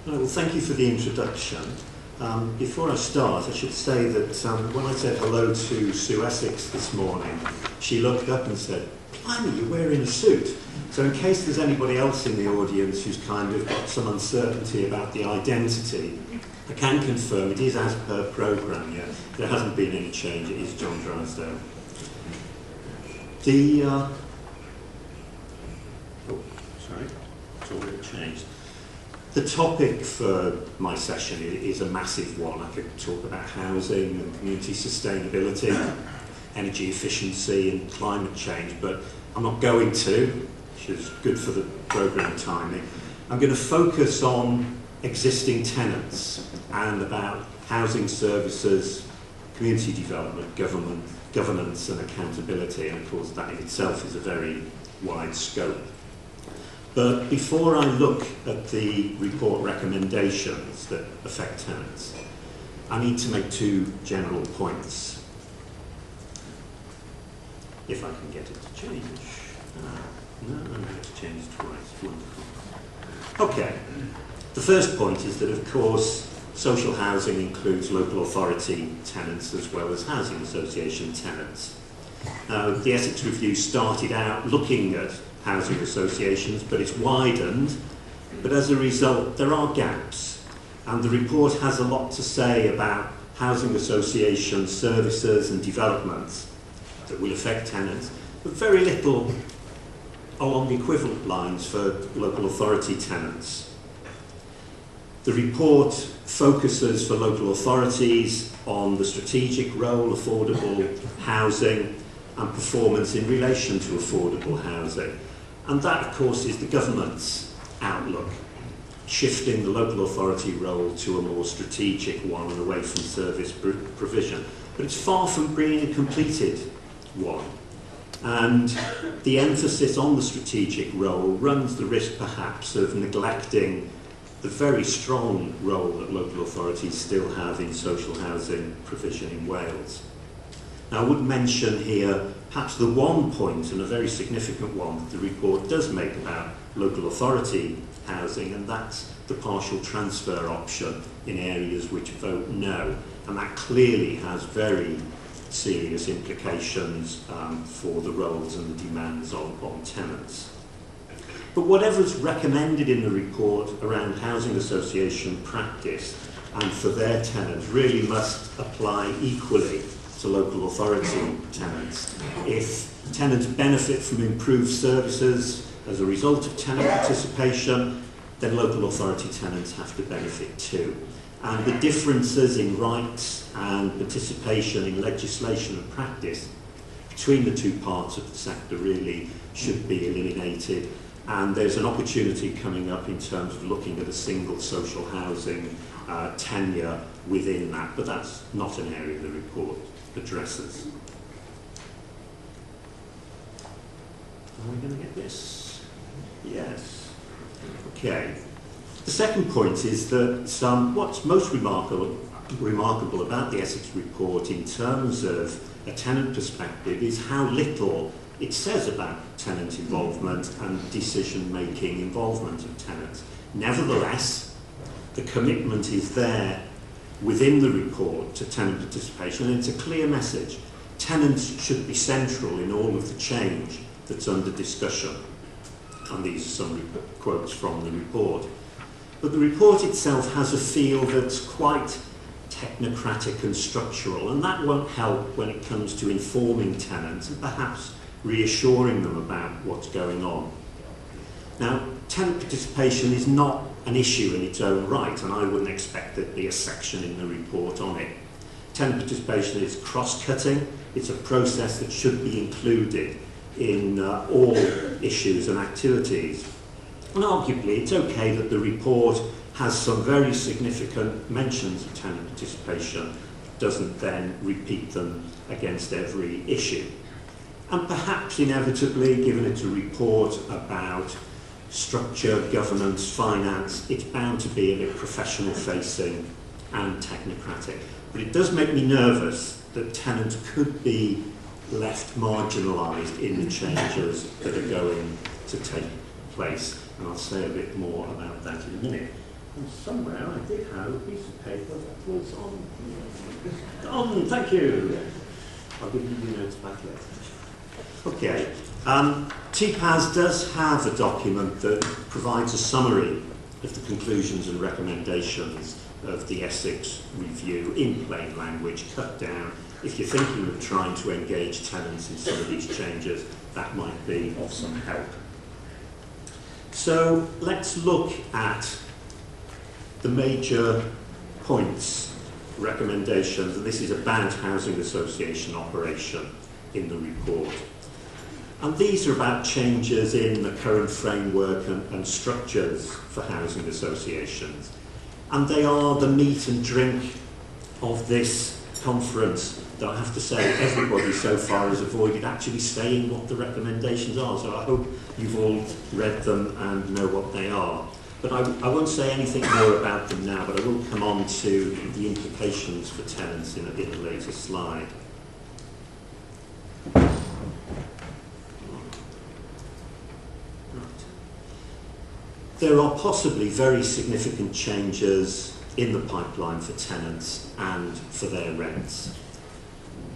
Well, thank you for the introduction. Before I start, I should say that when I said hello to Sue Essex this morning, she looked up and said, "Blimey, you're wearing a suit." So in case there's anybody else in the audience who's kind of got some uncertainty about the identity, I can confirm it is as per programme, yeah. There hasn't been any change, it is John Drysdale. It's already changed. The topic for my session is a massive one. I could talk about housing and community sustainability, energy efficiency and climate change, but I'm not going to, which is good for the programme timing. I'm going to focus on existing tenants and about housing services, community development, governance and accountability, and of course that in itself is a very wide scope. But before I look at the report recommendations that affect tenants, I need to make two general points. If I can get it to change. No, I'm going to change twice. Wonderful. Okay. The first point is that, of course, social housing includes local authority tenants as well as housing association tenants. The Essex Review started out looking at housing associations, but it's widened. But as a result, there are gaps. And the report has a lot to say about housing association services and developments that will affect tenants, but very little along the equivalent lines for local authority tenants. The report focuses for local authorities on the strategic role, affordable housing, and performance in relation to affordable housing. And that, of course, is the government's outlook, shifting the local authority role to a more strategic one and away from service provision. But it's far from being a completed one. And the emphasis on the strategic role runs the risk, perhaps, of neglecting the very strong role that local authorities still have in social housing provision in Wales. Now, I would mention here perhaps the one point, and a very significant one, that the report does make about local authority housing, and that's the partial transfer option in areas which vote no. And that clearly has very serious implications for the roles and the demands on tenants. But whatever's recommended in the report around housing association practice and for their tenants really must apply equally to local authority tenants. If tenants benefit from improved services as a result of tenant participation, then local authority tenants have to benefit too. And the differences in rights and participation in legislation and practice between the two parts of the sector really should be eliminated. And there's an opportunity coming up in terms of looking at a single social housing tenure within that, but that's not an area the report addresses. Are we going to get this? Yes. Okay. The second point is that what's most remarkable about the Essex report in terms of a tenant perspective is how little it says about tenant involvement and decision-making involvement of tenants. Nevertheless, the commitment is there within the report to tenant participation, and it's a clear message. Tenants should be central in all of the change that's under discussion. And these are some quotes from the report. But the report itself has a feel that's quite technocratic and structural, and that won't help when it comes to informing tenants and perhaps reassuring them about what's going on. Now, tenant participation is not an issue in its own right, and I wouldn't expect there'd be a section in the report on it. Tenant participation is cross-cutting. It's a process that should be included in all issues and activities. And arguably, it's okay that the report has some very significant mentions of tenant participation, doesn't then repeat them against every issue. And perhaps inevitably, given it's a report about structure, governance, finance, it's bound to be a bit professional-facing and technocratic. But it does make me nervous that tenants could be left marginalised in the changes that are going to take place. And I'll say a bit more about that in a minute. And somewhere I did have a piece of paper that was on, thank you. I'll give you your notes back later. Okay. TPAS does have a document that provides a summary of the conclusions and recommendations of the Essex review in plain language, cut down. If you're thinking of trying to engage tenants in some of these changes, that might be of some help. So let's look at the major points, recommendations, and this is about housing association operation in the report. And these are about changes in the current framework and structures for housing associations. And they are the meat and drink of this conference that I have to say everybody so far has avoided actually saying what the recommendations are. So I hope you've all read them and know what they are. But I won't say anything more about them now, but I will come on to the implications for tenants in a later slide. There are possibly very significant changes in the pipeline for tenants and for their rents.